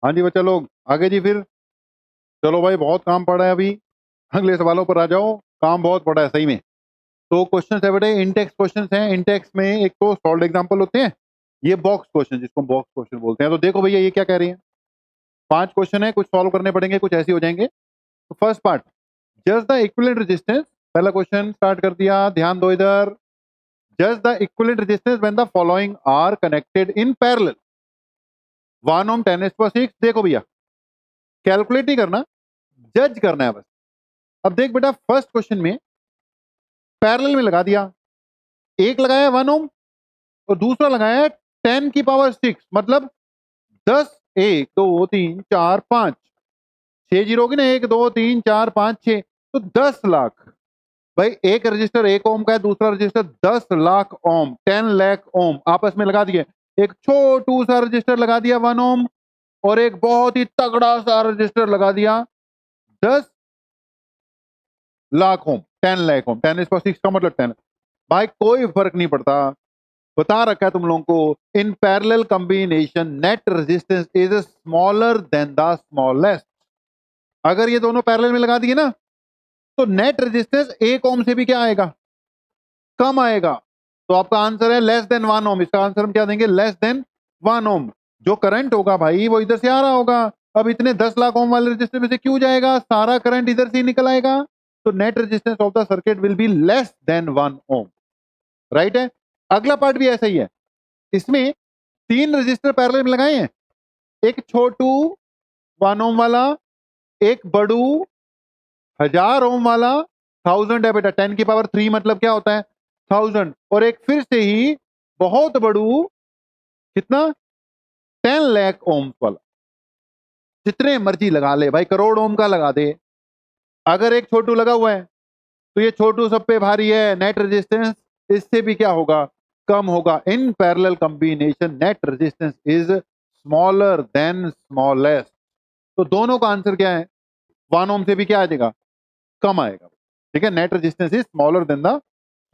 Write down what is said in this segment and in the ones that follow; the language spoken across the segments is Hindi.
हाँ जी बच्चा लोग, आगे जी फिर। चलो भाई, बहुत काम पड़ा है अभी। अगले सवालों पर आ जाओ, काम बहुत पड़ा है सही में। तो क्वेश्चन है बेटे, इंटेक्स क्वेश्चन हैं। इंटेक्स में एक तो सॉल्व एग्जाम्पल होते हैं, ये बॉक्स क्वेश्चन, जिसको बॉक्स क्वेश्चन बोलते हैं। तो देखो भैया, ये क्या कह रही है। 5 क्वेश्चन है, कुछ सॉल्व करने पड़ेंगे, कुछ ऐसे हो जाएंगे। तो first part, just the equivalent resistance. पहला क्वेश्चन स्टार्ट कर दिया, ध्यान दो इधर। Just the equivalent resistance when the following are connected in parallel. 1 ohm 10⁻⁶। देखो भैया, कैलकुलेट नहीं करना, जज करना है बस। अब देख बेटा, फर्स्ट क्वेश्चन में पैरेलल में लगा दिया। एक लगाया 1 ओम और दूसरा लगाया 10⁻⁶, मतलब 10, 1 2 3 4 5, 6 जीरो होगी ना, 1 2 3 4 5 6, तो 10 लाख। भाई एक रजिस्टर 1 ओम का है, दूसरा रजिस्टर 10 लाख ओम, 10 लाख ओम आपस में लगा दिए। एक छोटू सा रजिस्टर लगा दिया 1 ओम, और एक बहुत ही तगड़ा सा रजिस्टर लगा दिया 10 लाख ओम, 10 लाख ओम। 10⁻⁶ का मतलब 10। भाई कोई फर्क नहीं पड़ता, बता रखा है तुम लोगों को, in parallel combination net resistance is smaller than the smallest. अगर ये दोनों पैरेलल में लगा दिए ना, तो नेट रेजिस्टेंस 1 ओम से भी क्या आएगा, कम आएगा। तो आपका आंसर है लेस देन 1 ओम। इसका आंसर हम क्या देंगे, लेस देन 1 ओम। जो करंट होगा भाई वो इधर से आ रहा होगा। अब इतने 10 लाख ओम वाले रेजिस्टर में से क्यों जाएगा, सारा करंट इधर से ही निकल आएगा। तो net resistance of the circuit will be less than 1 ohm. Right है। अगला पार्ट भी ऐसा ही है। इसमें 3 रजिस्टर पैरेलल में लगाए हैं, एक छोटू 1 ओम वाला, एक बड़ू 1000 ओम वाला। 1000 है बेटा, 10⁻³ मतलब क्या होता है, 1000। और एक फिर से ही बहुत बड़ू, कितना, 10 लाख ओम वाला। जितने मर्जी लगा ले भाई, करोड़ ओम का लगा दे। अगर एक छोटू लगा हुआ है तो ये छोटू सब पे भारी है, नेट रेजिस्टेंस इससे भी क्या होगा, कम होगा। In parallel combination net resistance is smaller then smallest. तो दोनों का आंसर क्या है, 1 ओम से भी क्या आ जाएगा, कम आएगा। ठीक है, net resistance is smaller than the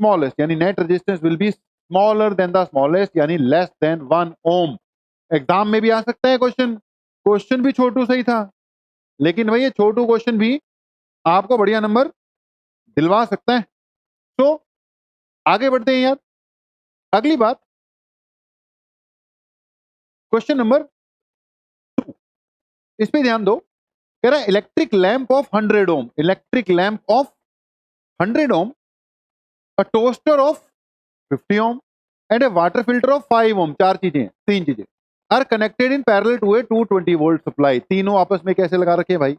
smallest, यानी net resistance will be smaller than the smallest, यानी लेस देन 1 ओम। एग्जाम में भी आ सकता है क्वेश्चन, क्वेश्चन भी छोटू सही था, लेकिन भाई ये छोटू क्वेश्चन भी आपको बढ़िया नंबर दिलवा सकता है। तो आगे बढ़ते हैं यार। अगली बात, क्वेश्चन नंबर 2, इस पे ध्यान दो। कह रहा है electric lamp of 100 ohm, electric lamp of 100 ohm, a toaster of 50 ohm and a water filter of 5 ohm. 4 चीजें, 3 चीजें are connected in parallel to a 220 volt supply. तीनों आपस में कैसे लगा रखे हैं भाई,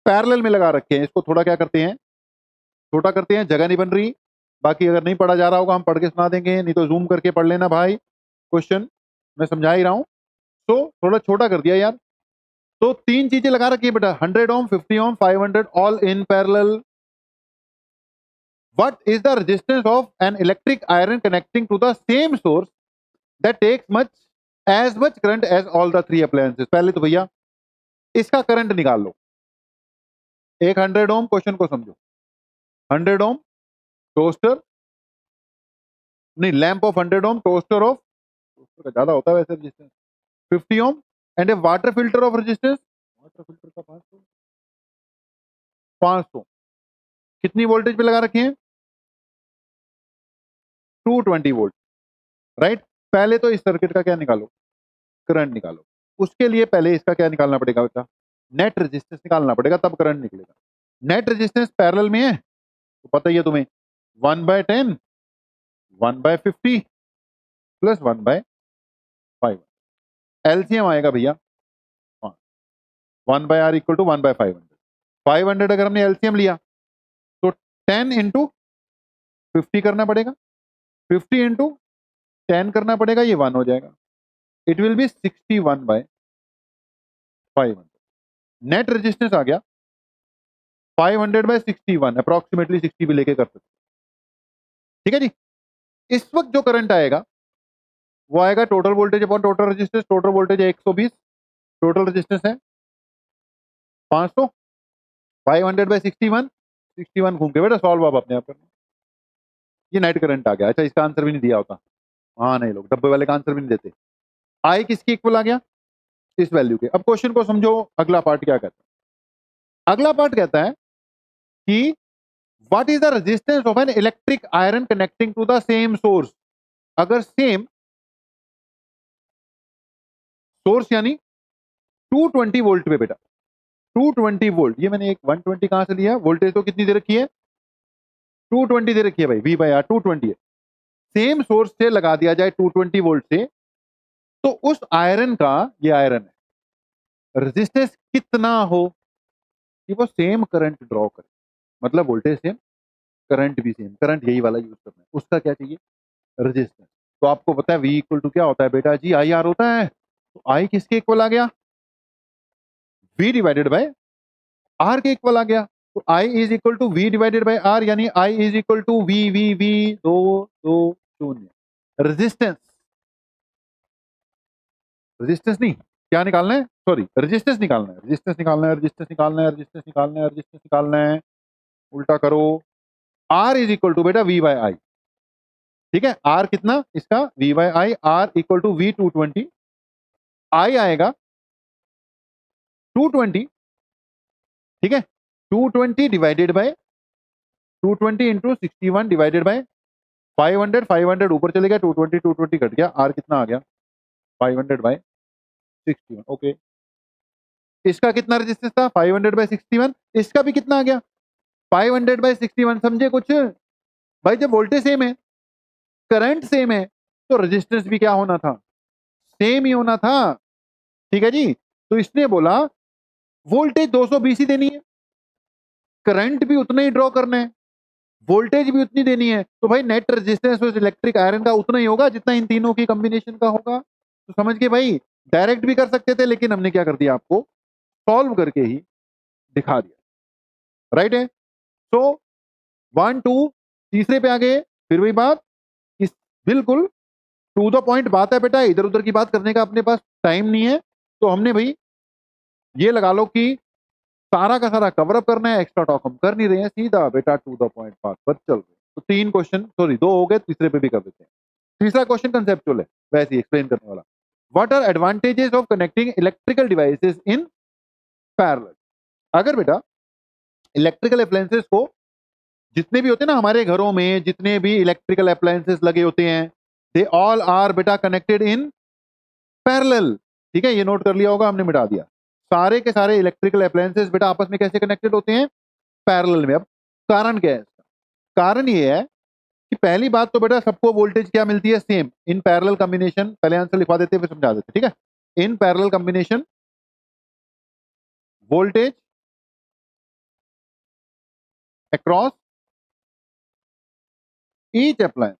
पैरेलल में लगा रखे हैं। इसको थोड़ा क्या करते हैं, छोटा करते हैं, जगह नहीं बन रही। बाकी अगर नहीं पढ़ा जा रहा होगा हम पढ़ के सुना देंगे, नहीं तो जूम करके पढ़ लेना भाई, क्वेश्चन मैं समझा ही रहा हूं। तो थोड़ा छोटा कर दिया यार। तो 3 चीजें लगा रखी है बेटा, 100 ओम, 50 ओम, 500, all in parallel. What is the resistance of an electric iron connecting to the same source that takes as much current as all the 3 appliances? पहले तो भैया इसका करंट निकाल लो। एक 100 ओम, क्वेश्चन को समझो। 100 ओम टोस्टर, नहीं lamp of 100 ohm, toaster of, toaster का ज्यादा होता है वैसे resistance, 50 ohm, and a water filter of resistance, water filter का 500, 500। कितनी वोल्टेज पे लगा रखे हैं, 220 वोल्ट। राइट। पहले तो इस सर्किट का क्या निकालो, करंट निकालो। उसके लिए पहले इसका क्या निकालना पड़ेगा बेटा, नेट रेजिस्टेंस निकालना पड़ेगा, तब करंट निकलेगा। नेट रेजिस्टेंस पैरेलल में है तो पता ही है तुम्हें, 1/10, 1/50 प्लस 1/5। एलसीएम आएगा भैया 1/R इक्वल टू 1/500। 500 अगर हमने एलसीएम लिया तो 10 इंटू 50 करना पड़ेगा, 50 इंटू 10 करना पड़ेगा, ये 1 हो जाएगा। It will be 61/500। Net resistance आ गया 500/61, अप्रोक्सीमेटली 60 भी लेके कर सकते। ठीक है जी। इस वक्त जो करंट आएगा वो आएगा total voltage upon total resistance. Total voltage है 120, टोटल रेजिस्टेंस है 500, 500/61, 61 घूम के बेटा सॉल्व आप अपने आप करना। ये नेट करंट आ गया। अच्छा, इसका आंसर भी नहीं दिया होता, हाँ नहीं, लोग डब्बे वाले का आंसर भी नहीं देते। आई किसकी इक्वल आ गया, इस वैल्यू के। अब क्वेश्चन को समझो, अगला पार्ट क्या कहता है। अगला पार्ट कहता है कि what is the resistance of an electric iron connecting to the same source. अगर सेम सोर्स यानी 220 वोल्ट पे बेटा, 220 वोल्ट, ये मैंने एक 120 कहां से लिया, वोल्टेज तो कितनी दे रखी है, 220 दे रखी है भाई, V/R 220 है। सेम सोर्स से लगा दिया जाए 220 वोल्ट से, तो उस आयरन का, ये आयरन है, रेजिस्टेंस कितना हो कि वो सेम करंट ड्रॉ करे, मतलब वोल्टेज सेम, करंट भी सेम, करंट यही वाला यूज करना है, उसका क्या चाहिए, रेजिस्टेंस। तो आपको पता है V इक्वल टू क्या होता है बेटा जी, IR होता है। तो I किसके इक्वल आ गया, V डिवाइडेड बाय R के इक्वल आ गया। तो I is equal to V divided by R, यानी I is equal to V 220। Resistance, resistance नहीं, क्या निकालना है, सॉरी रेजिस्टेंस निकालना है, रेजिस्टेंस निकालना है, रेजिस्टेंस निकालना है, रेजिस्टेंस निकालना है, रेजिस्टेंस निकालना है, उल्टा करो। R इज इक्वल टू बेटा V बाय I, ठीक है। R कितना इसका, V by I, R equal to V 220, I आएगा 220, ठीक है, 220 divided by 220 into 61 divided by 500, 500 ऊपर चले गया, 220 220 कट गया, R कितना आ गया 500 बाय 61। ओके, इसका कितना रेजिस्टेंस था 500 बाय 61, इसका भी कितना आ गया 500 बाय 61। समझे कुछ भाई, जब वोल्टेज सेम है, करंट सेम है, तो रेजिस्टेंस भी क्या होना था, सेम ही होना था, ठीक है जी। तो इसने बोला वोल्टेज 220 ही देनी है, करंट भी उतना ही ड्रॉ करना है, वोल्टेज भी उतनी देनी है, तो भाई नेट रेजिस्टेंस उस इलेक्ट्रिक आयरन का उतना ही होगा जितना इन तीनों की कॉम्बिनेशन का होगा। तो समझ के भाई, डायरेक्ट भी कर सकते थे, लेकिन हमने क्या कर दिया, आपको सॉल्व करके ही दिखा दिया, राइट है। तो 1 2 तीसरे पे आ गए, फिर वही बात, इस बिल्कुल टू द पॉइंट बात है बेटा, इधर उधर की बात करने का अपने पास टाइम नहीं है। तो हमने भाई ये लगा लो कि सारा का सारा कवर अप करना है, एक्स्ट्रा टॉक हम कर नहीं रहे हैं, सीधा बेटा टू द पॉइंट बात पर चल रहे। तो 3 क्वेश्चन, सॉरी 2 हो गए, तीसरे पे भी कर देते हैं। तीसरा क्वेश्चन कंसेप्चुअल है, वैसे ही एक्सप्लेन करने वाला। What are advantages of connecting electrical devices in parallel. अगर बेटा इलेक्ट्रिकल अप्लायंसेस को, जितने भी होते हैं ना हमारे घरों में, जितने भी इलेक्ट्रिकल अप्लायंसेस लगे होते हैं, दे ऑल आर बेटा कनेक्टेड इन पैरेलल, ठीक है, ये नोट कर लिया होगा, हमने मिटा दिया। सारे के सारे इलेक्ट्रिकल अप्लायंसेस बेटा आपस में कैसे कनेक्टेड होते हैं, पैरेलल में। अब कारण क्या है इसका, कारण ये है कि पहली बात तो बेटा सबको वोल्टेज क्या मिलती है, सेम, इन पैरेलल कॉम्बिनेशन। पहले आंसर लिखवा देते फिर समझा देते, ठीक है। In parallel combination voltage across each appliance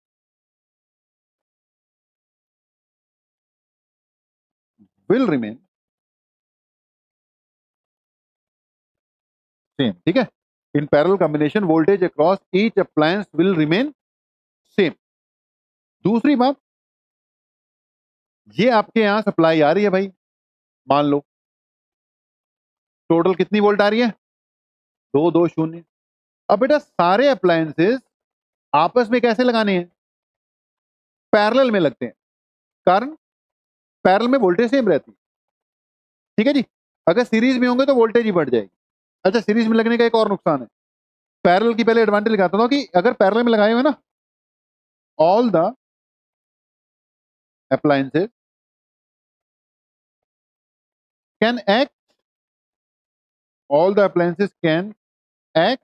will remain same, ठीक है। In parallel combination voltage across each appliance will remain same. दूसरी बात, ये आपके यहां सप्लाई आ रही है भाई, मान लो टोटल कितनी वोल्ट आ रही है, 220। अब बेटा सारे अप्लायंसेस आपस में कैसे लगाने हैं, पैरेलल में लगते हैं, कारण पैरेलल में वोल्टेज सेम रहती है, ठीक है जी। अगर सीरीज में होंगे तो वोल्टेज ही बढ़ जाएगी। अच्छा, सीरीज में लगने का एक और नुकसान है, पैरेलल की पहले एडवांटेज दिखाता हूं कि अगर पैरेलल में लगाए हुए ना, all the appliances can act, all the appliances can act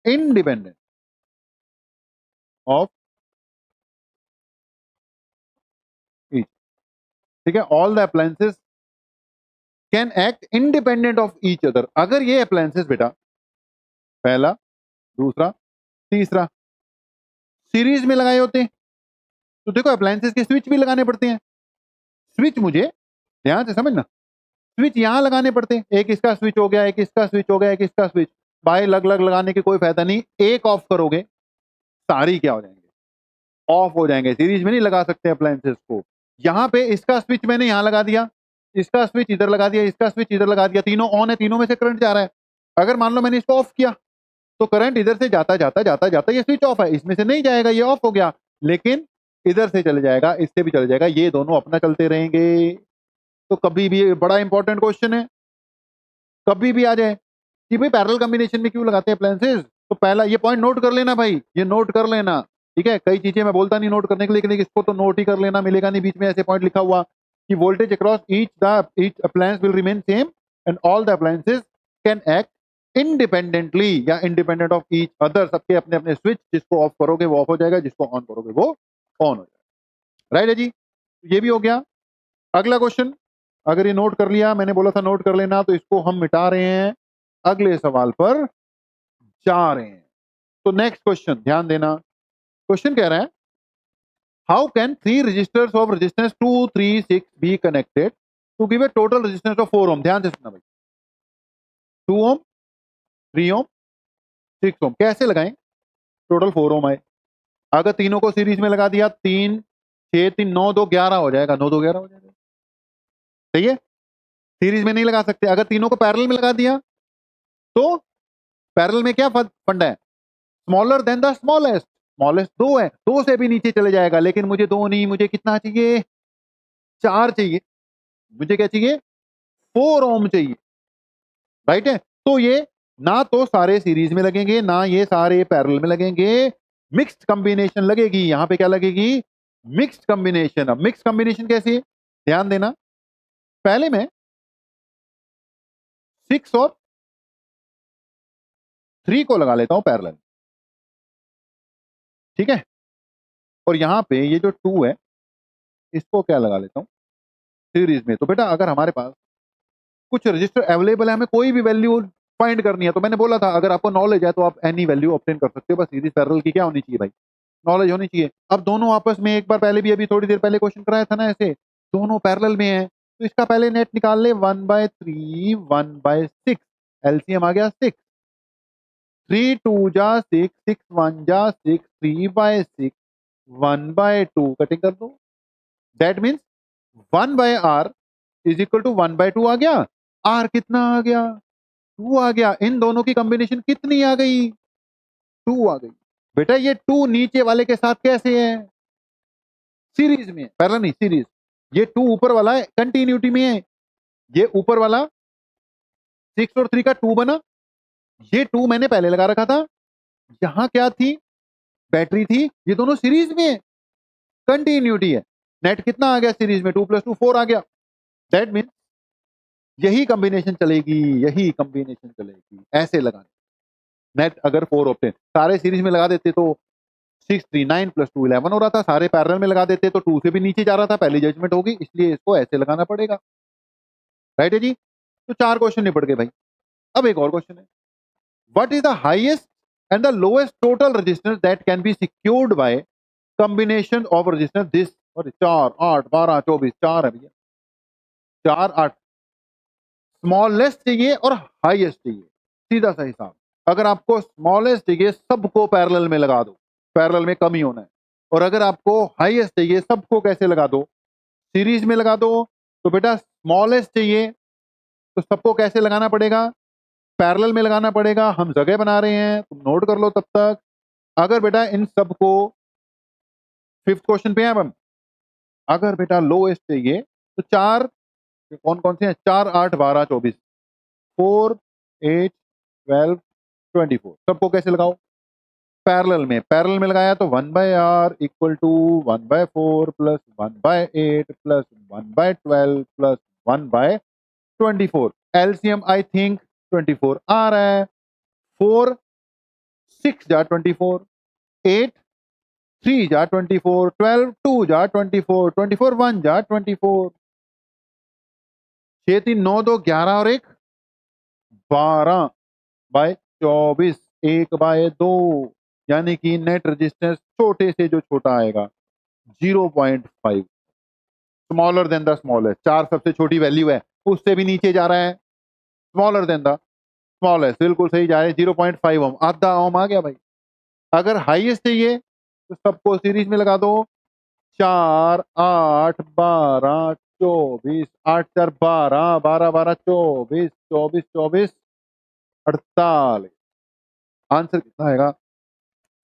independent of each, ठीक है। All the appliances can act independent of each other। अगर ये appliances बेटा पहला, दूसरा, तीसरा सीरीज में लगाए होते हैं, तो देखो appliances के स्विच भी लगाने पड़ते हैं। स्विच मुझे ध्यान से समझना, स्विच यहां लगाने पड़ते हैं, एक इसका स्विच हो गया, एक इसका स्विच हो गया, एक इसका स्विच। भाई अलग अलग लगाने की कोई फायदा नहीं, एक ऑफ करोगे सारी क्या हो जाएंगे, ऑफ हो जाएंगे। सीरीज में नहीं लगा सकते अप्लायंसेस को। यहाँ पे इसका स्विच मैंने यहाँ लगा दिया, इसका स्विच इधर लगा दिया, इसका स्विच इधर लगा दिया, तीनों ऑन है, तीनों में से करंट जा रहा है। अगर मान लो मैंने इसको ऑफ किया तो करंट इधर से जाता जाता जाता जाता ये स्विच ऑफ है, इसमें से नहीं जाएगा, ये ऑफ हो गया। लेकिन इधर से चले जाएगा, इससे भी चले जाएगा, ये दोनों अपना चलते रहेंगे। तो कभी भी, बड़ा इंपॉर्टेंट क्वेश्चन है, कभी भी आ जाए कि भाई पैरेलल कॉम्बिनेशन में क्यों लगाते हैं अप्लायंसेस, तो पहला ये पॉइंट नोट कर लेना भाई, ये नोट कर लेना, ठीक है। कई चीजें मैं बोलता नहीं नोट करने के लिए, लेकिन इसको तो नोट ही कर लेना, मिलेगा नहीं बीच में ऐसे पॉइंट लिखा हुआ कि voltage across each appliance will remain same and all the appliances can act independently या इंडिपेंडेंट ऑफ ईच अदर। सबके अपने अपने स्विच, जिसको ऑफ करोगे वो ऑफ हो जाएगा, जिसको ऑन करोगे वो ऑन हो जाएगा। राइट है जी, ये भी हो गया। अगला क्वेश्चन, अगर ये नोट कर लिया, मैंने बोला था नोट कर लेना, तो इसको हम मिटा रहे हैं, अगले सवाल पर जा रहे हैं। तो नेक्स्ट क्वेश्चन ध्यान देना, क्वेश्चन कह रहा है how can 3 resistors of resistance 2, 3, 6 be connected to give a total resistance of 4 ohm. ध्यान से सुनना भाई, 2 ओम, 3 ओम, 6 ओम कैसे लगाएं टोटल 4 ओम आए। अगर तीनों को सीरीज में लगा दिया, 3 6 3 9 2 11 हो जाएगा, 9 2 11 हो जाएगा, सही है। सीरीज में नहीं लगा सकते। अगर तीनों को पैरेलल में लगा दिया तो पैरेलल में क्या फंडा है, smaller than the smallest, smallest 2 है, 2 से भी नीचे चले जाएगा, लेकिन मुझे 2 नहीं, मुझे कितना चाहिए, 4 चाहिए, मुझे क्या चाहिए, 4 ओम चाहिए। राइट है, तो ये ना तो सारे सीरीज में लगेंगे, ना ये सारे पैरेलल में लगेंगे, मिक्स्ड कॉम्बिनेशन लगेगी। यहां पे क्या लगेगी, मिक्स्ड कॉम्बिनेशन। अब मिक्स्ड कॉम्बिनेशन कैसी है, ध्यान देना, पहले मैं 6 और 3 को लगा लेता हूं पैरेलल, ठीक है, और यहां पे ये जो 2 है इसको क्या लगा लेता हूं सीरीज में। तो बेटा अगर हमारे पास कुछ रजिस्टर अवेलेबल है, हमें कोई भी वैल्यू फाइंड करनी है, तो मैंने बोला था अगर आपको नॉलेज है तो आप एनी वैल्यू ऑब्टेन कर सकते हो, बस सीरीज पैरेलल की क्या होनी चाहिए भाई, नॉलेज होनी चाहिए। अब दोनों आपस में, एक बार पहले भी, अभी थोड़ी देर पहले क्वेश्चन कराया था ना ऐसे, दोनों पैरेलल में है, तो इसका पहले नेट निकाल ले, 1/3 1/6, एलसीएम आ गया 6, 3 2 जा 6, 6 1 जा 6, 3/6 1/2 कटिंग कर दो, that means 1/r is equal to 1/2 आ गया। आर कितना आ गया, 2 आ गया। इन दोनों की कॉम्बिनेशन कितनी आ गई, 2 आ गई। बेटा ये 2 नीचे वाले के साथ कैसे है, सीरीज में है, पैरेलल नहीं सीरीज। ये 2 ऊपर वाला है, कंटिन्यूटी में है, ये ऊपर वाला 6 और 3 का 2 बना, ये 2 मैंने पहले लगा रखा था, यहां क्या थी, बैटरी थी, ये दोनों सीरीज में है, कंटिन्यूटी है। नेट कितना आ गया सीरीज में, 2 + 2 4 आ गया। दैट मीन यही कॉम्बिनेशन चलेगी, यही कॉम्बिनेशन चलेगी, ऐसे लगाने। नेट अगर 4 ऑप्टेन, सारे सीरीज में लगा देते तो 6 3 9 + 2 11 हो रहा था, सारे पैरेलल में लगा देते तो 2 से भी नीचे जा रहा था, पहली जजमेंट होगी, इसलिए इसको ऐसे लगाना पड़ेगा। राइट है जी, तो 4 क्वेश्चन निपट गए भाई। अब एक और क्वेश्चन है, what is the highest and the lowest total resistance that can be secured by combination of resistance this, और 4 8 12 24 4 है भैया, 4 8, स्मॉलेस्ट चाहिए और हाईएस्ट चाहिए, सीधा सा हिसाब। अगर आपको स्मॉलेस्ट चाहिए सबको पैरेलल में लगा दो, पैरेलल में कम ही होना है, और अगर आपको हाईएस्ट चाहिए सबको कैसे लगा दो, सीरीज में लगा दो। तो बेटा स्मॉलेस्ट चाहिए तो सबको कैसे लगाना पड़ेगा, पैरेलल में लगाना पड़ेगा। हम जगह बना रहे हैं, तुम नोट कर लो तब तक। अगर बेटा इन सबको, फिफ्थ क्वेश्चन पे हैं अब हम, अगर बेटा लोएस्ट चाहिए तो 4, कौन कौन से हैं, 4 8 12 24, 4 8 12 24, सबको कैसे लगाओ, पैरेलल में। पैरेलल में लगाया तो 1/r equal to 1/4 + 1/8 + 1/12 + 1/24। LCM I think 24 आ रहा है। 4 6 जा 24, 8 3 जा 24, 12 2 जा 24, 24 1 जा 24, 6 3 9 2 11 और 1 12/24, 1/2, यानी कि नेट रेजिस्टेंस छोटे से जो छोटा आएगा 0.5, स्मॉलर देन द स्मॉलेस्ट। 4 सबसे छोटी वैल्यू है, उससे भी नीचे जा रहा है, स्मॉलर देन द स्मॉलेस्ट, बिल्कुल सही जा रहे हैं, 0.5 ओम, आधा ओम आ गया भाई। अगर हाईएस्ट चाहिए तो सबको सीरीज में लगा दो, 4 8 12 24, 8 4 12 12 12 24 24 24 48, आंसर कितना आएगा,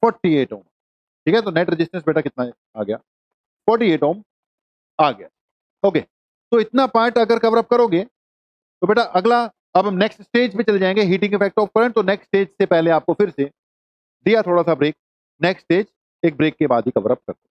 48 ओम। ठीक है, तो नेट रेजिस्टेंस बेटा कितना आ गया, 48 ओम आ गया। ओके, तो इतना पार्ट अगर कवर अप करोगे तो बेटा अगला, अब हम नेक्स्ट स्टेज पे चले जाएंगे, हीटिंग इफेक्ट ऑफ करंट। तो नेक्स्ट स्टेज से पहले आपको फिर से दिया थोड़ा सा ब्रेक, नेक्स्ट स्टेज एक ब्रेक के बाद ही कवर अप करते हैं।